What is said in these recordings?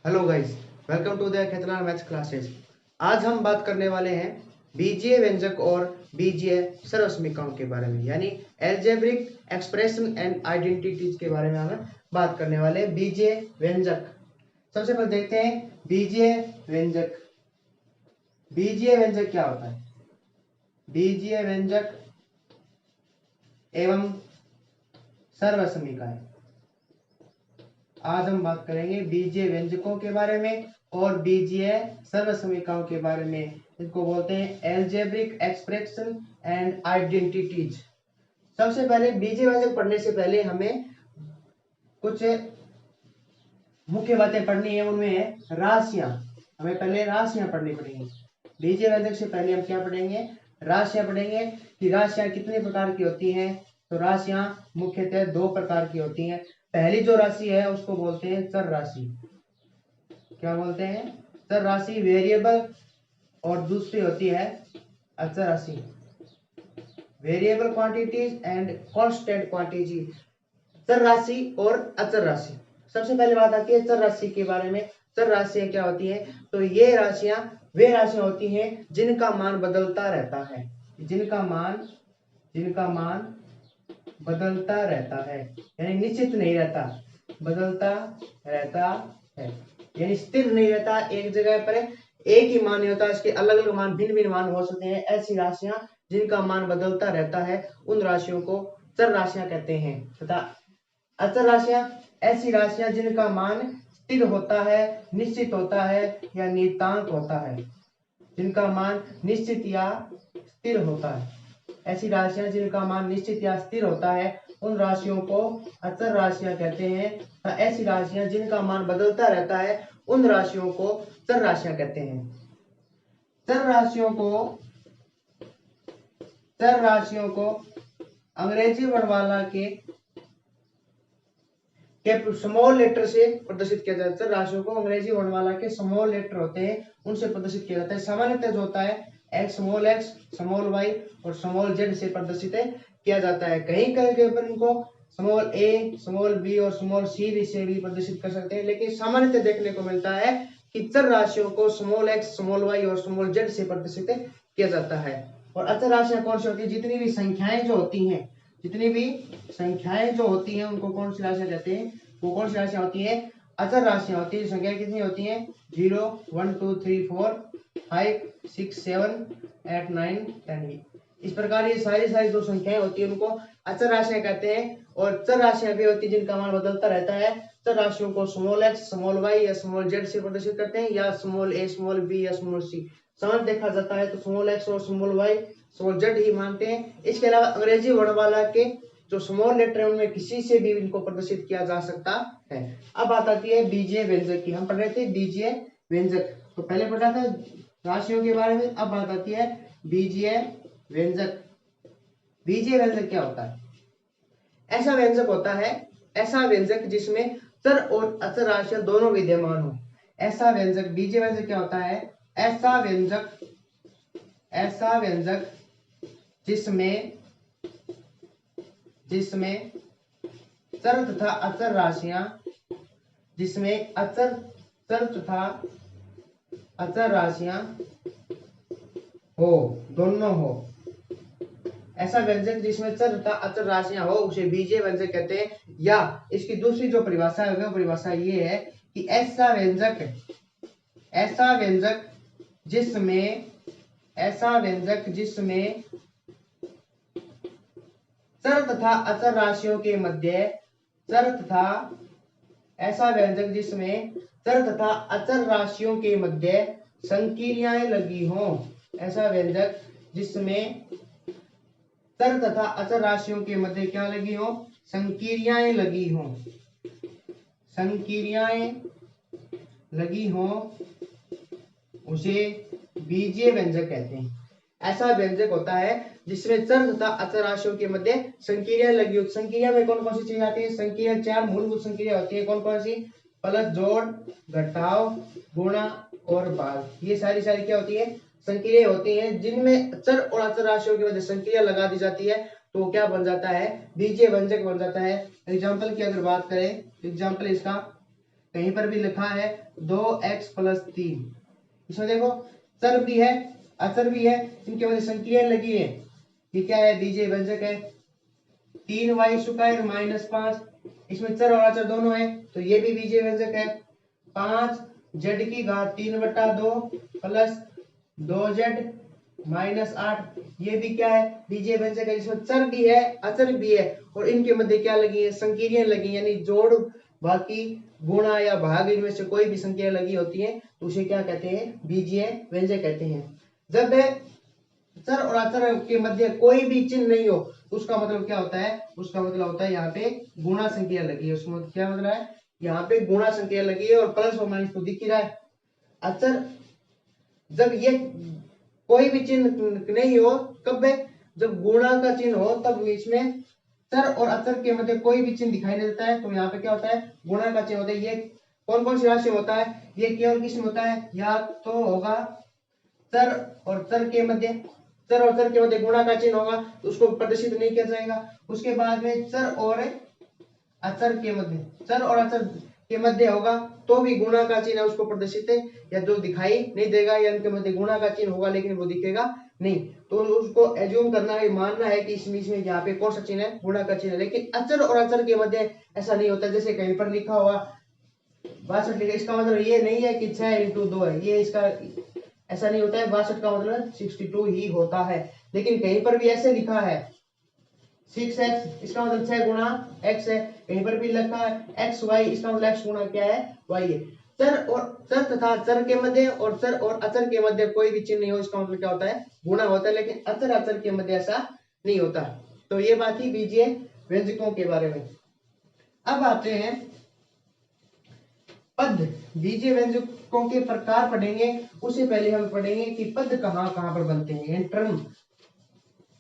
Hello guys, welcome to the Khetla maths classes. आज हम बात करने वाले हैं बीजीय व्यंजक और बीजीय सर्वसमीकरणों के बारे में, यानी एल्जेब्रिक एक्सप्रेशन एंड आइडेंटिटीज के बारे में हम बात करने वाले हैं। बीजीय व्यंजक सबसे पहले देखते हैं। बीजीय व्यंजक क्या होता है? बीजीय व्यंजक एवं सर्वसमीकरण। आज हम बात करेंगे बीजीय व्यंजकों के बारे में और बीजीय सर्वसमीकरणों के बारे में। इनको बोलते हैं एल्जेब्रिक एक्सप्रेशन एंड आइडेंटिटीज। सबसे पहले बीजीय व्यंजक पढ़ने से पहले हमें कुछ मुख्य बातें पढ़नी है। उनमें है राशियां। हमें पहले राशियां पढ़नी पड़ेंगी। बीजीय व्यंजक से पहले हम क्या पढ़ेंगे? राशियां पढ़ेंगे कि राशियां कितने प्रकार की होती हैं। तो राशियां मुख्यतः दो प्रकार की होती हैं। पहली जो राशि है उसको बोलते हैं चर राशि। क्या बोलते हैं? चर राशि, वेरिएबल। और दूसरी होती है अचर राशि, variable quantities and constant quantity. चर राशि और अचर राशि। सबसे पहले बात आती है चर राशि के बारे में। चर राशियां क्या होती है? तो ये राशियां वे राशियां होती हैं जिनका मान बदलता रहता है। जिनका मान बदलता रहता है, यानी निश्चित नहीं रहता, बदलता रहता है, यानी स्थिर नहीं रहता एक जगह पर। एक ही मान नहीं होता, इसके अलग अलग मान, भिन्न भिन्न मान हो सकते हैं। ऐसी राशियां जिनका मान बदलता रहता है उन राशियों को चर राशियां कहते हैं। तथा अचर राशियां ऐसी राशियां जिनका मान स्थिर होता है, निश्चित होता है या नियतांक होता है। जिनका मान निश्चित या स्थिर होता है, ऐसी राशियां जिनका मान निश्चित या स्थिर होता है उन राशियों को अचर राशियां कहते हैं। ऐसी राशियां जिनका मान बदलता रहता है उन राशियों को चर राशियां कहते हैं। चर राशियों को अंग्रेजी वर्णमाला के स्मॉल लेटर से प्रदर्शित किया जाता है। चर राशियों को अंग्रेजी वर्णमाला के स्मॉल लेटर होते हैं उनसे प्रदर्शित किया जाता है। सामान्यतः जो होता है एक्स, स्मॉल वाई और स्मॉल जेड से प्रदर्शित किया जाता है। कहीं कहीं पर इनको स्मॉल ए, स्मॉल बी और स्मॉल सी से भी प्रदर्शित कर सकते हैं, लेकिन सामान्यतः देखने को मिलता है कि चर राशियों को स्मॉल एक्स, स्मॉल वाई और स्मॉल जेड से प्रदर्शित किया जाता है। और अचर राशियां कौन सी होती है? जितनी भी संख्याएं जो होती हैं उनको कौन सी राशियां कहते हैं? वो कौन सी राशियां होती है? अचर राशियां होती है। संख्या कितनी होती है? 0, 1, 2, 3, 4, 5, 6, 7, 8, 9, 10। इस प्रकार ये सारी जो संख्याएं होती है उनको अचर राशियां कहते हैं। और चर राशियां भी होती है जिनका मान बदलता रहता है। चर राशियों को स्मॉल एक्स, स्मॉल वाई या स्मॉल जेड से प्रदर्शित करते हैं, या स्मॉल ए, स्मॉल बी या स्मॉल सी। समझ देखा जाता है तो स्मॉल एक्स और स्मॉल वाई, स्मॉल जेड ही मानते हैं। इसके अलावा अंग्रेजी वर्णमाला के जो स्मॉल लेटर है उनमें किसी से भी इनको प्रदर्शित किया जा सकता है। अब बात आती है बीजीय व्यंजक की। हम पढ़ रहे थे बीजीय व्यंजक, तो पहले पढ़ा था राशियों के बारे में। अब बात आती है बीजीय व्यंजक। बीजीय व्यंजक क्या होता है? ऐसा व्यंजक जिसमें चर और अचर राशियां दोनों विद्यमान हो। ऐसा व्यंजक, बीजीय व्यंजक क्या होता है? ऐसा व्यंजक जिसमें चर तथा अचर राशियां, हो, दोनों हो। ऐसा व्यंजक जिसमें चर तथा अचर राशियां हो उसे बीजीय व्यंजक कहते हैं। या इसकी दूसरी जो परिभाषा है वो परिभाषा ये है कि ऐसा व्यंजक जिसमें चर तथा अचर राशियों के मध्य संक्रियाएं लगी हों। ऐसा व्यंजक जिसमें चर तथा अचर राशियों के मध्य क्या लगी हो? संक्रियाएं लगी हो, उसे बीजीय व्यंजक कहते हैं। ऐसा व्यंजक होता है जिसमें चर तथा अचर राशियों के मध्य संक्रियाएं लगी हो। संक्रिया में कौन कौन सी चीजें आती है? संक्रिया 4 मूलभूत संक्रिया होती है। कौन कौन सी? प्लस, जोड़, घटाव, गुणा और भाग। ये सारी क्या होती है? संक्रिया होती हैं जिनमें चर और अचर राशियों की वजह संक्रिया लगा दी जाती है, तो क्या बन जाता है? बीजीय व्यंजक बन जाता है। एग्जाम्पल की अगर बात करें, एग्जाम्पल इसका कहीं पर भी लिखा है 2x प्लस 3। इसमें देखो चर भी है अचर भी है, इनके वजह संक्रिया लगी है। ये क्या है? बीजीय व्यंजक है। 3y² माइनस 5, इसमें चर और अचर दोनों है तो ये भी बीजीय व्यंजक है। 5z⁻³ प्लस 2z माइनस 8, ये भी क्या है? बीजीय व्यंजक है, जिसमें चर भी है अचर भी है और इनके मध्य क्या लगी है? संक्रिया लगी है, यानी जोड़ बाकी गुणा या भाग इनमें से कोई भी संख्या लगी होती है तो उसे क्या कहते हैं? बीजीय व्यंजक कहते हैं। जब चर और अचर के मध्य कोई भी चिन्ह नहीं हो तो उसका मतलब क्या होता है? उसका मतलब होता है यहाँ पे गुणा संख्या लगी है। उसमें क्या मतलब है? यहाँ पे गुणा संख्या लगी है और प्लस और माइनस तो दिख ही रहा है। अचर जब ये कोई भी चिन्ह नहीं हो, कब है? जब गुणा का चिन्ह हो तब इसमें चर और अचर के मध्य कोई भी चिन्ह दिखाई नहीं देता है तो यहाँ पे क्या होता है? गुणा का चिन्ह होता है। ये कौन कौन सी राशि होता है? ये केवल किस में होता है? या तो होगा चर और चर के मध्य, चर और चर के मध्य गुणा का चिन्ह होगा तो उसको प्रदर्शित नहीं किया जाएगा। उसके बाद में चर और अचर के मध्य, चर और अचर के मध्य होगा तो भी गुणा का चिन्ह उसको प्रदर्शित है या जो दिखाई नहीं देगा, या इनके मध्य गुणा का चिन्ह होगा लेकिन वो दिखेगा नहीं, तो उसको एज्यूम करना है, मानना है कि इसमें यहाँ पे कौन सा चिन्ह है? गुणा का चिन्ह है। लेकिन अचर और अचर के मध्य ऐसा नहीं होता। जैसे कहीं पर लिखा हुआ 62 लिखा, इसका मतलब ये नहीं है कि 6x2 है, ये इसका ऐसा नहीं होता है। 62 का मतलब 62 ही होता है। लेकिन कहीं पर भी ऐसे लिखा है 6x, इसका मतलब 6 गुणा x है। कहीं पर भी लिखा है xy, इसका मतलब x गुणा क्या है? y है। चर तथा चर के मध्य और चर और अचर के मध्य कोई भी चिन्ह नहीं हो, इसका मतलब क्या होता है? गुणा होता है। लेकिन अचर अचर के मध्य ऐसा नहीं होता। तो ये बात ही बीजीय व्यंजकों के बारे में। अब आते हैं पद। बीजीय व्यंजकों के प्रकार पढ़ेंगे, उससे पहले हम पढ़ेंगे कि पद कहाँ कहाँ पर बनते हैं। टर्म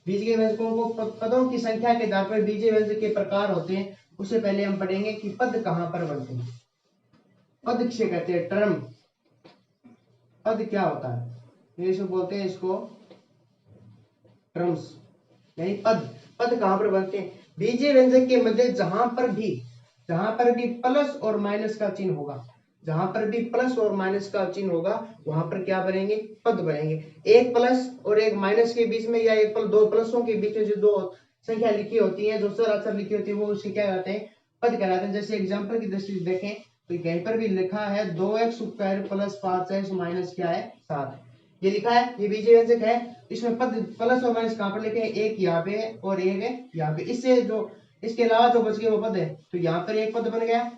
बीजीय व्यंजकों को पदों की संख्या के आधार पर बीजीय व्यंजक के प्रकार होते हैं। उससे पहले हम पढ़ेंगे कि पद कहाँ पर बनते हैं। पद किसे कहते हैं? टर्म। पद क्या होता है? ये सब बोलते हैं इसको टर्म्स, यानी पद। पद कहाँ पर बनते हैं? बीजीय व्यंजक के मध्य जहां पर भी प्लस और माइनस का चिन्ह होगा, जहां पर भी प्लस और माइनस का चिन्ह होगा वहां पर क्या बनेंगे? पद बनेंगे। एक प्लस और एक माइनस के बीच में या एक दो प्लसों के बीच में जो दो संख्या लिखी होती है, जो चर अचर लिखी होती है, वो उसे क्या कहते हैं? पद कहलाते हैं। जैसे एग्जांपल की दृष्टि से देखें तो कहीं पर भी लिखा है 2x² प्लस 5x माइनस क्या है? 7, ये लिखा है, ये बीजीय व्यंजक है। इसमें पद प्लस और माइनस कहां पर लिखे हैं? एक यहाँ पे और एक है यहाँ पे। इससे जो इसके अलावा जो बच गए वो पद है, तो यहाँ पर एक पद बन गया।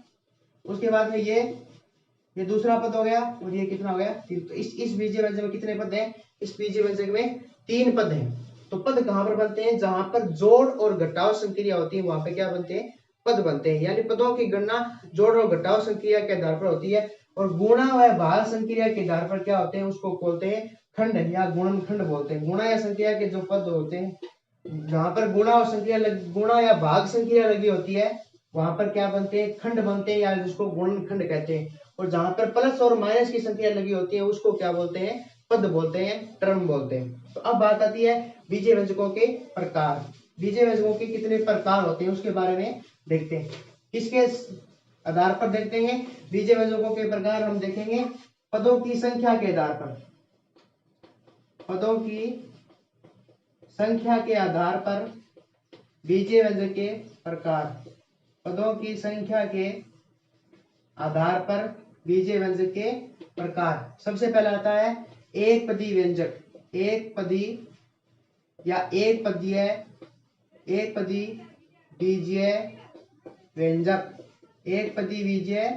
उसके बाद में ये दूसरा पद हो गया और ये कितना हो गया? 3। तो इस बीजीय व्यंजक में कितने पद हैं? इस बीजीय व्यंजक में 3 पद हैं। तो पद कहां पर बनते हैं? जहां पर जोड़ और घटाव संक्रिया होती है वहां पे क्या बनते हैं? पद बनते हैं। यानी पदों की गणना जोड़ और घटाव संक्रिया के आधार पर होती है और गुणा व भाग संक्रिया के आधार पर क्या होते हैं? उसको बोलते हैं खंड या गुणनखंड बोलते हैं। गुणा या संक्रिया के जो पद होते हैं, जहां पर गुणा या भाग संक्रिया लगी होती है वहां पर क्या बनते हैं? खंड बनते हैं, या जिसको गुणनखंड कहते हैं। और जहां पर प्लस और माइनस की संख्या लगी होती है उसको क्या बोलते हैं? पद बोलते हैं, टर्म बोलते हैं। तो अब बात आती है बीजीय व्यंजकों के प्रकार। बीजीय व्यंजकों के कितने प्रकार होते हैं उसके बारे में देखते हैं। किसके आधार पर देखते हैं बीजीय व्यंजकों के प्रकार? हम देखेंगे पदों की संख्या के आधार पर। पदों की संख्या के आधार पर बीजीय व्यंजक के प्रकार। पदों की संख्या के आधार पर बीजीय व्यंजक के प्रकार। सबसे पहला आता है एक पदी व्यंजक। एक पदी या एक पदी बीजीय व्यंजक। एक पदी बीजीय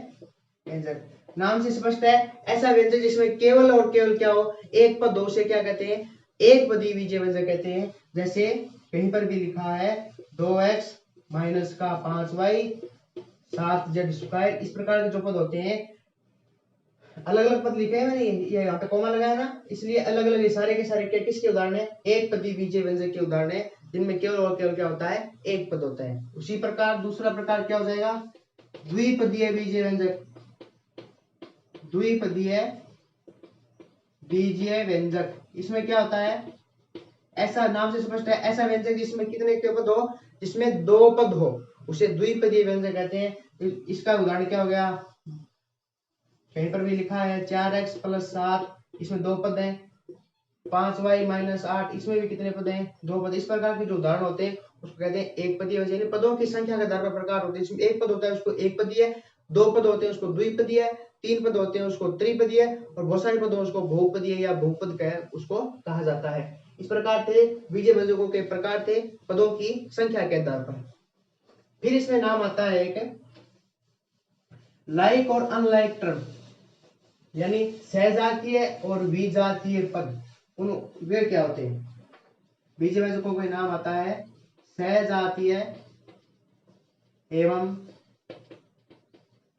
व्यंजक नाम से स्पष्ट है, ऐसा व्यंजक जिसमें केवल और केवल क्या हो? एक पद हो, उसे क्या कहते हैं? एक पदी बीजीय व्यंजक कहते हैं। जैसे कहीं पर भी लिखा है 2x माइनस का 5y 7z², इस प्रकार के जो पद होते हैं, अलग अलग पद लिखे हैं, ये यहाँ पे कॉमा लगा है ना, इसलिए अलग अलग ये सारे के सारे क्या किसके उदाहरण है? एक पदी बीजीय व्यंजक के उदाहरण है, जिनमें केवल और केवल क्या होता है? एक पद होता है। उसी प्रकार दूसरा प्रकार क्या हो जाएगा? द्विपदीय बीजीय व्यंजक। द्विपदीय बीजीय व्यंजक, इसमें क्या होता है? ऐसा नाम से स्पष्ट है, ऐसा व्यंजक जिसमें कितने के पद हो? जिसमें 2 पद हो, उसे द्विपदीय व्यंजक कहते हैं। इसका उदाहरण क्या हो गया? कहीं पर भी लिखा है 4x प्लस 7, इसमें दो पद हैं। 5y माइनस 8, इसमें भी कितने पद हैं? दो पद। इस प्रकार के जो उदाहरण होते हैं उसको कहते हैं एक पदीय वजह। यानी पदों की संख्या के आधार पर प्रकार होते हैं। इसमें एक पद होता है उसको एक पदीय, दो पद होते हैं उसको द्विपदीय, तीन पद होते हैं उसको त्रिपदीय, और बहुत सारे पद उसको बहुपदीय या बहुपद कह उसको कहा जाता है। इस प्रकार थे बीजीय व्यंजकों के प्रकार थे पदों की संख्या के आधार पर। फिर इसमें नाम आता है एक लाइक और अनलाइक टर्म, यानी सहजातीय और विजातीय पद। उन वे क्या होते हैं? बीजीय व्यंजकों का नाम आता है सहजातीय एवं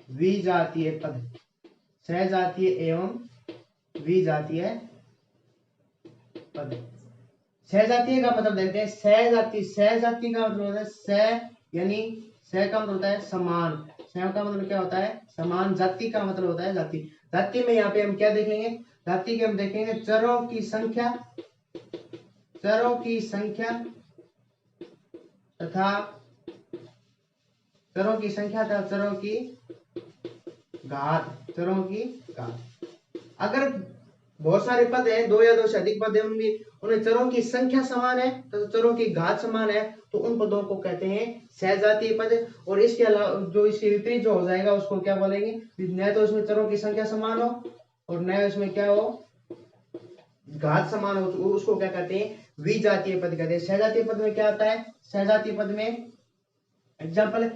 विजातीय पद। सहजातीय एवं विजातीय पद। सहजातीय का मतलब देखते हैं। सहजातीय का मतलब होता है सह, यानी सह का मतलब होता है समान। सह का मतलब क्या होता है? समान। जाति का मतलब होता है जाति। जाति में यहाँ पे हम क्या देखेंगे? जाति के हम देखेंगे चरों की संख्या, चरों की संख्या तथा चरों की संख्या तथा चरों की घात, चरों की घात। अगर बहुत सारे पद हैं, दो या दो से अधिक पद हैं, उनमें चरों की संख्या समान है तो चरों की घात समान है, तो उन पदों को कहते हैं सहजातीय पद। और इसके अलावा जो इसके विपरीत जो हो जाएगा उसको क्या बोलेंगे? न तो उसमें चरों की संख्या समान हो और न उसमें क्या हो, घात समान हो, तो उसको क्या कहते हैं? विजातीय पद कहते हैं। सहजातीय पद में क्या आता है? सहजातीय पद में एग्जाम्पल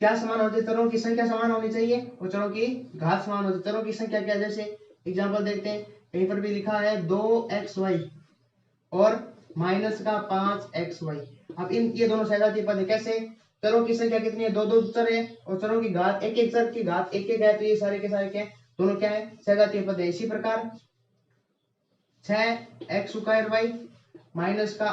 क्या समान होती है? चरों की संख्या समान होनी चाहिए और चरों की घात समान होती है। चरों की संख्या क्या? जैसे एग्जाम्पल देखते हैं, कहीं पर भी लिखा है 2xy और माइनस का 5xy। अब ये दोनों सहजातीय पद है। कैसे? चरों की संख्या कितनी है? दो दो चर है और चरों की घात एक एक चर की घात एक एक है, तो ये सारे के सारे क्या है? दोनों क्या है? सहजातीय पद है। इसी प्रकार 6x² माइनस का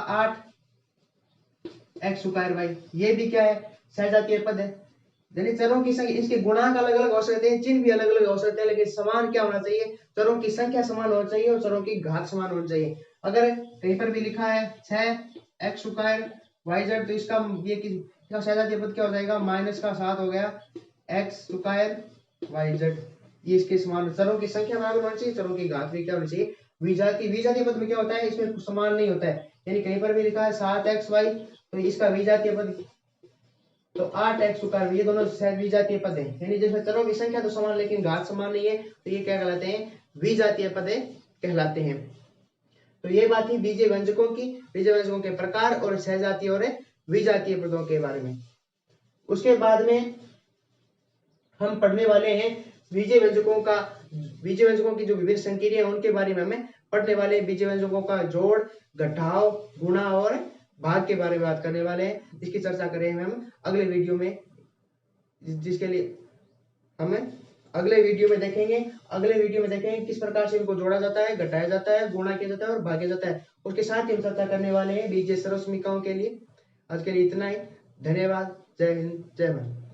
8x², ये भी क्या है? सहजातीय पद है। यानी चरों की संख्या, इसके गुणांक अलग अलग हो सकते हैं, चिन्ह भी अलग अलग हो सकते हैं, लेकिन समान क्या होना चाहिए? चरों की संख्या समान होनी चाहिए और चरों की घात समान होनी चाहिए। अगर कहीं पर भी लिखा है 6x²yz, तो इसका इसका सहजातीय पद क्या हो जाएगा? माइनस का 7 हो गया x²yz। ये इसके समान। चरों की संख्या बराबर होनी चाहिए, चरों की घात भी क्या होनी चाहिए? विजातीय पद में क्या होता है? इसमें समान नहीं होता है। यानी कहीं पर भी लिखा है 7xy, तो इसका विजातीय पद तो 8x², ये दोनों विजातीय पद हैं। यानी जिसमें चरों की संख्या तो समान लेकिन घात समान नहीं है, तो ये क्या कहलाते हैं? विजातीय पद कहलाते हैं। तो ये बात थी बीजीय व्यंजकों की, बीजीय व्यंजकों के प्रकार और सहजातीय और विजातीय पदों के बारे में। उसके बाद में हम पढ़ने वाले हैं बीजीय व्यंजकों की जो विभिन्न संक्रिया है उनके बारे में हमें पढ़ने वाले हैं। बीजीय व्यंजकों का जोड़, घटाव, गुणा और भाग के बारे में बात करने वाले हैं, जिसकी चर्चा करेंगे हम अगले वीडियो में, जिसके लिए हमें अगले वीडियो में देखेंगे किस प्रकार से इनको जोड़ा जाता है, घटाया जाता है, गुणा किया जाता है और भागा जाता है। उसके साथ ही हम चर्चा करने वाले हैं बीजीय सर्वसमीकरणों के लिए। आज के लिए इतना ही। धन्यवाद। जय हिंद, जय भारत।